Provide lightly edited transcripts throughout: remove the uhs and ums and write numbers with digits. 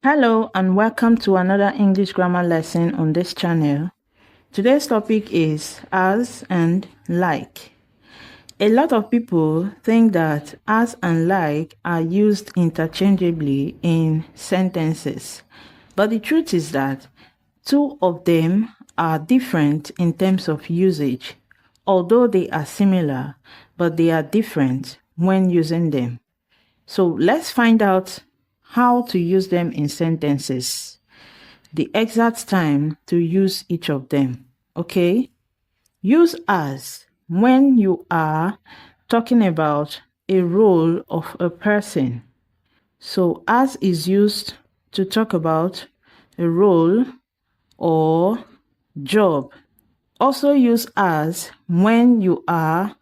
Hello and welcome to another English grammar lesson on this channel. Today's topic is as and like. A lot of people think that as and like are used interchangeably in sentences, but the truth is that two of them are different in terms of usage, although they are similar, but they are different when using them. So let's find out how to use them in sentences, the exact time to use each of them. Okay? Use as when you are talking about a role of a person. So as is used to talk about a role or job. Also use as when you are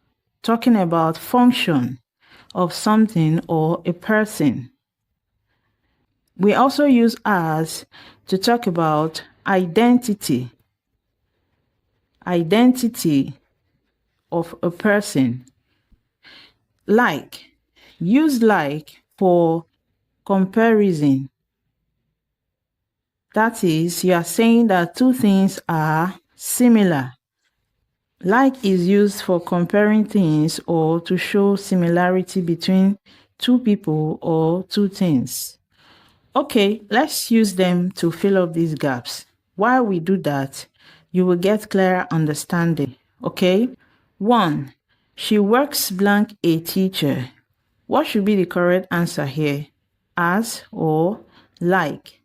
talking about function of something or a person. We also use as to talk about identity of a person. Like, use like for comparison. That is, you are saying that two things are similar. Like is used for comparing things or to show similarity between two people or two things. Okay, let's use them to fill up these gaps. While we do that, you will get clearer understanding. Okay? 1. She works blank a teacher. What should be the correct answer here? As or like?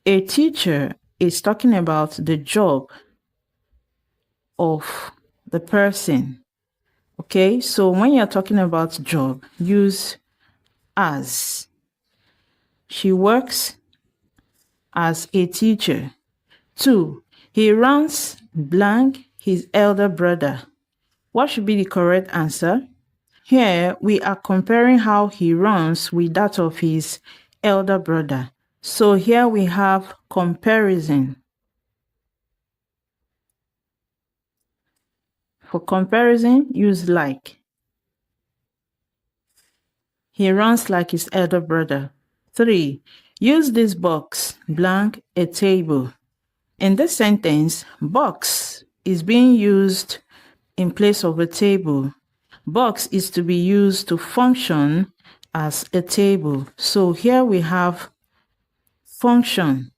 A teacher is talking about the job of the person. Okay? So when you're talking about job, use as. She works as a teacher. 2. He runs blank his elder brother. What should be the correct answer? Here we are comparing how he runs with that of his elder brother. So here we have comparison. For comparison, use like. He runs like his elder brother. 3. Use this box blank a table. In this sentence, box is being used in place of a table. Box is to be used to function as a table. So here we have function.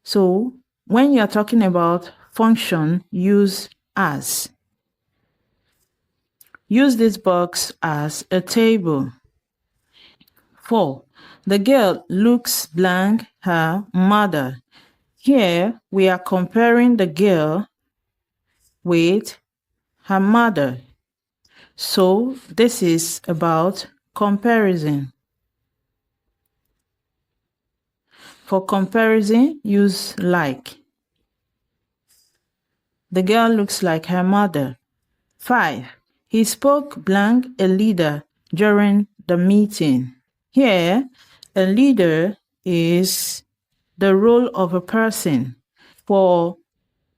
So when you're talking about function, use as. Use this box as a table. 4. The girl looks blank her mother. Here we are comparing the girl with her mother. So this is about comparison. For comparison, use like. The girl looks like her mother. 5. He spoke blank a leader during the meeting. Here, a leader is the role of a person. For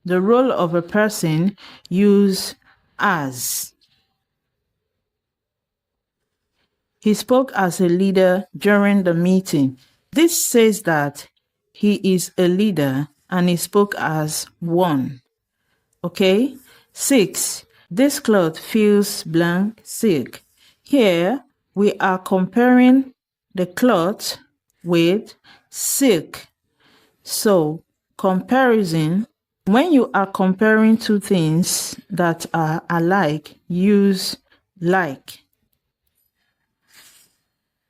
the role of a person, use as. He spoke as a leader during the meeting. This says that he is a leader and he spoke as one. Okay? 6. This cloth feels blank silk. Here we are comparing the cloth with silk. So, comparison, when you are comparing two things that are alike, use like.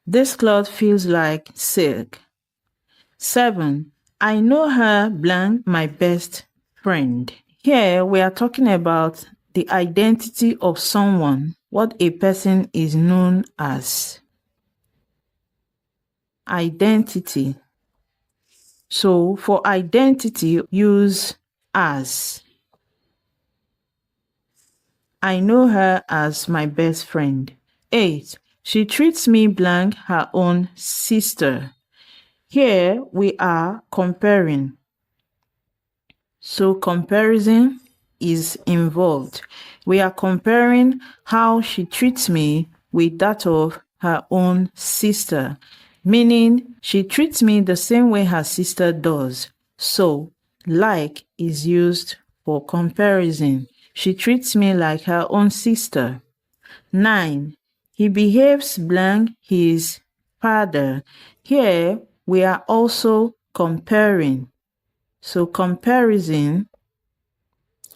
This cloth feels like silk. 7. I know her blank my best friend. Here we are talking about the identity of someone, what a person is known as. Identity. So for identity, use as. I know her as my best friend. 8. She treats me blank her own sister. Here we are comparing. So comparison is involved. We are comparing how she treats me with that of her own sister. meaning she treats me the same way her sister does. So, like is used for comparison. She treats me like her own sister. 9. He behaves blank his father. Here, we are also comparing. So, comparison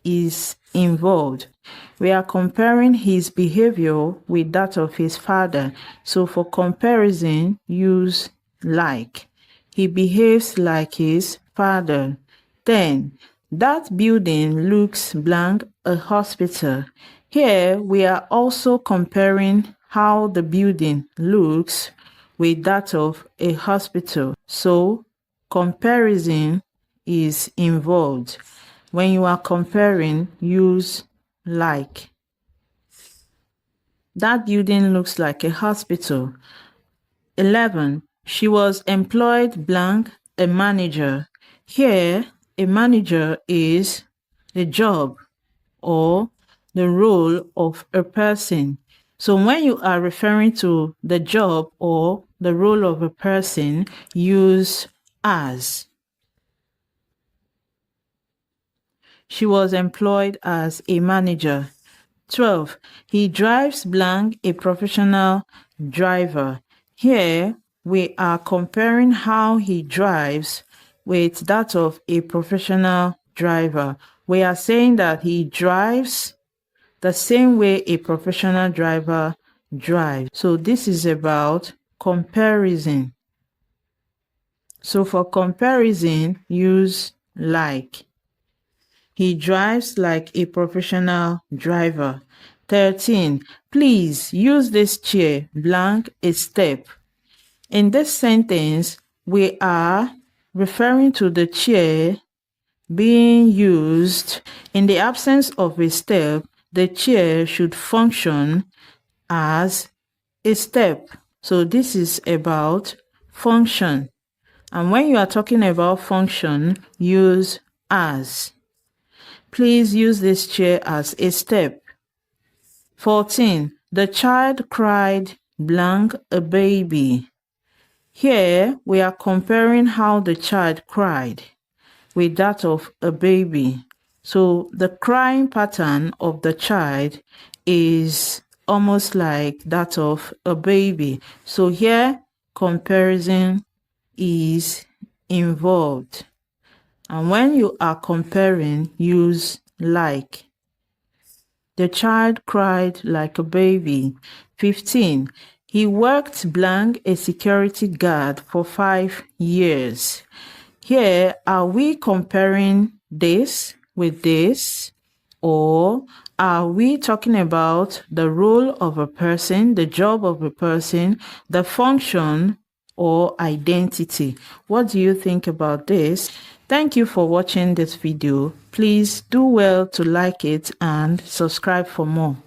is involved. We are comparing his behavior with that of his father. So for comparison, use like. He behaves like his father. 10. That building looks blank a hospital. Here we are also comparing how the building looks with that of a hospital. So comparison is involved. When you are comparing, use like. That building looks like a hospital. 11. She was employed blank a manager. Here, a manager is the job or the role of a person. So when you are referring to the job or the role of a person, use as. She was employed as a manager. 12. He drives blank a professional driver. Here, we are comparing how he drives with that of a professional driver. We are saying that he drives the same way a professional driver drives. So this is about comparison. So for comparison, use like. He drives like a professional driver. 13. Please use this chair blank a step. In this sentence, we are referring to the chair being used. In the absence of a step, the chair should function as a step. So this is about function. And when you are talking about function, use as. Please use this chair as a step. 14. The child cried blank a baby. Here we are comparing how the child cried with that of a baby. So the crying pattern of the child is almost like that of a baby. So here comparison is involved. And when you are comparing, use like. The child cried like a baby. 15. He worked blank a security guard for 5 years. Here, are we comparing this with this? Or are we talking about the role of a person, the job of a person, the function, or identity? What do you think about this? Thank you for watching this video. Please do well to like it and subscribe for more.